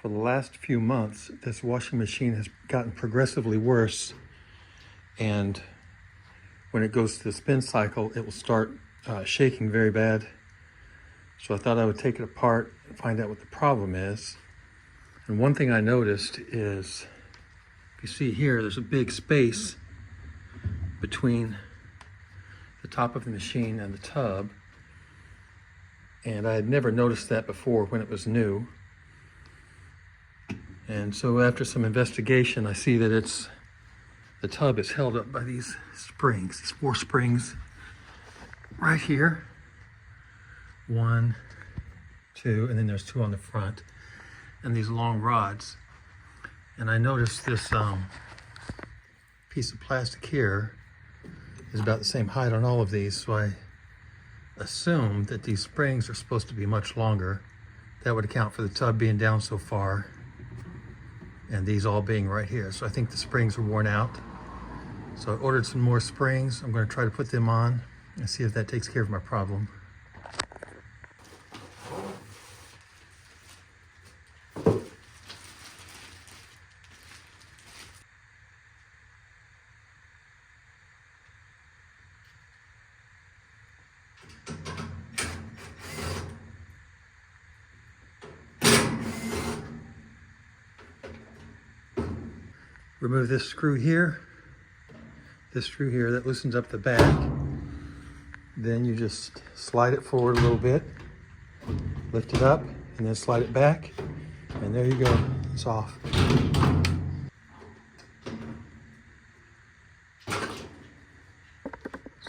For the last few months, this washing machine has gotten progressively worse, and when it goes to the spin cycle, it will start shaking very bad. So I thought I would take it apart and find out what the problem is. And one thing I noticed is, if you see here, there's a big space between the top of the machine and the tub. And I had never noticed that before when it was new. And so after some investigation, I see that the tub is held up by these springs, these 4 springs right here. 1, 2, and then there's 2 on the front, and these long rods. And I noticed this piece of plastic here is about the same height on all of these, so I assumed that these springs are supposed to be much longer. That would account for the tub being down so far and these all being right here. So I think the springs are worn out. So I ordered some more springs. I'm going to try to put them on and see if that takes care of my problem. Remove this screw here, that loosens up the back. Then you just slide it forward a little bit, lift it up, and then slide it back, and there you go, it's off.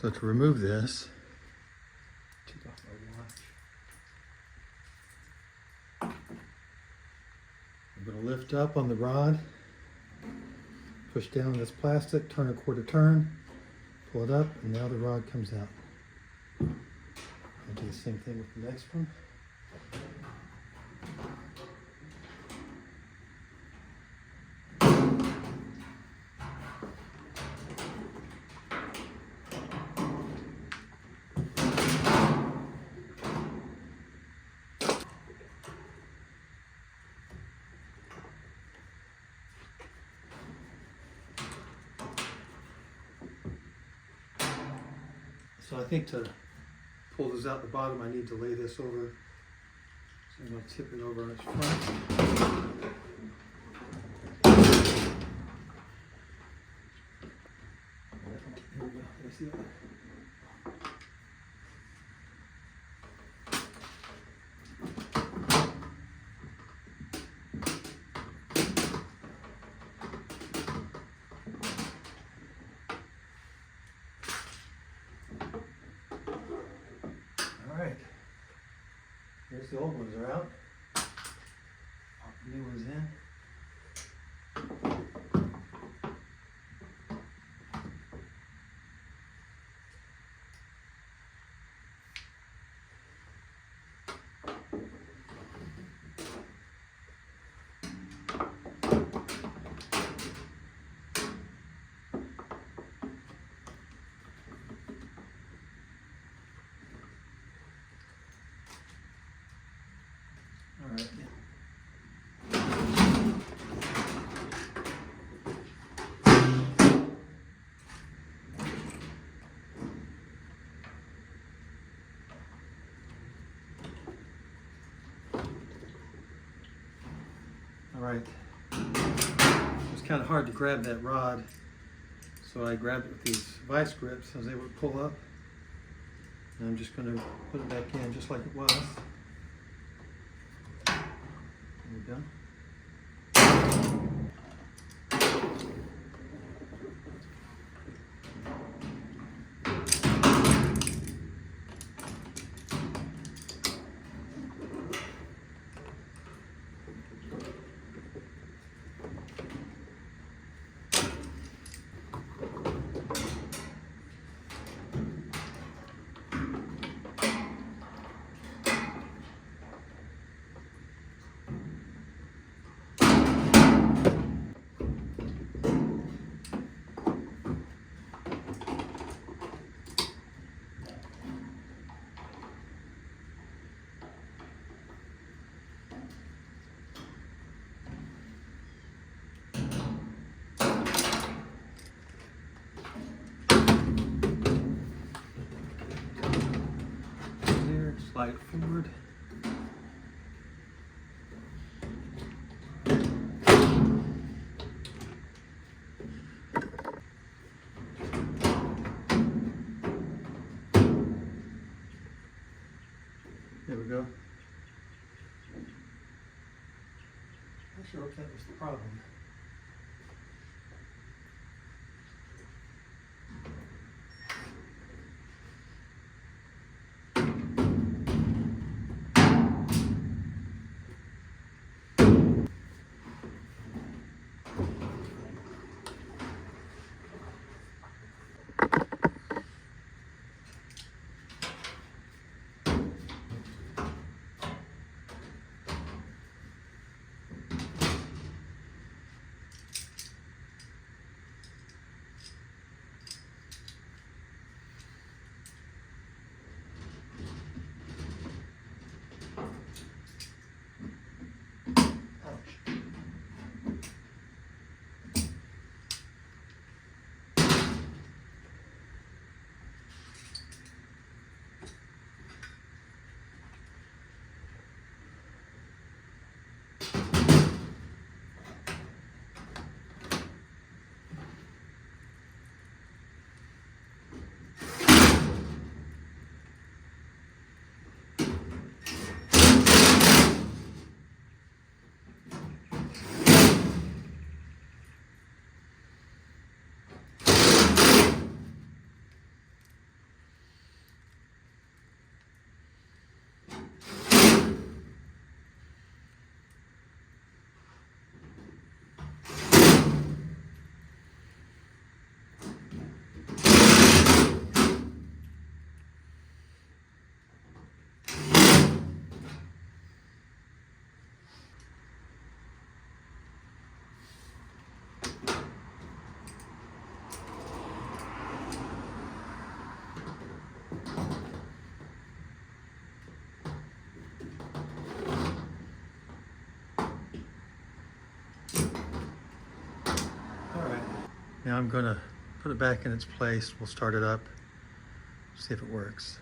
So to remove this, take off my watch. I'm going to lift up on the rod, push down this plastic, turn a quarter turn, pull it up, and now the rod comes out. I'll do the same thing with the next one. So I think to pull this out the bottom, I need to lay this over. So I'm going to tip it over on its front. Here we go. Let me see that. Here's the old ones are out. Pop the new ones in. All right. All right. It was kind of hard to grab that rod, so I grabbed it with these vice grips. I was able to pull up, and I'm just going to put it back in just like it was. There we go. slide it forward. There we go. Not sure if that was the problem. Now I'm going to put it back in its place. We'll start it up, see if it works.